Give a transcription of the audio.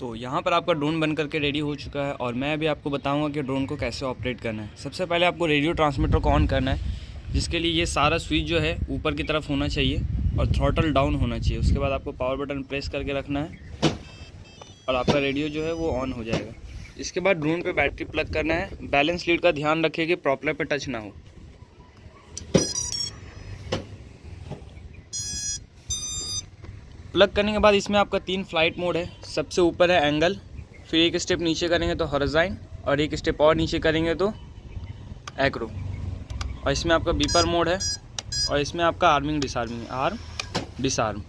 तो यहाँ पर आपका ड्रोन बन करके रेडी हो चुका है और मैं अभी आपको बताऊंगा कि ड्रोन को कैसे ऑपरेट करना है। सबसे पहले आपको रेडियो ट्रांसमीटर को ऑन करना है, जिसके लिए ये सारा स्विच जो है ऊपर की तरफ होना चाहिए और थ्रॉटल डाउन होना चाहिए। उसके बाद आपको पावर बटन प्रेस करके रखना है और आपका रेडियो जो है वो ऑन हो जाएगा। इसके बाद ड्रोन पे बैटरी प्लग करना है। बैलेंस लीड का ध्यान रखिए कि प्रॉपेलर पे टच ना हो। प्लग करने के बाद इसमें आपका 3 फ्लाइट मोड है। सबसे ऊपर है एंगल, फिर एक स्टेप नीचे करेंगे तो हॉरिज़ॉन्टल और एक स्टेप और नीचे करेंगे तो एक्रो। और इसमें आपका बीपर मोड है और इसमें आपका आर्मिंग डिसआर्मिंग, आर्म डिसआर्म।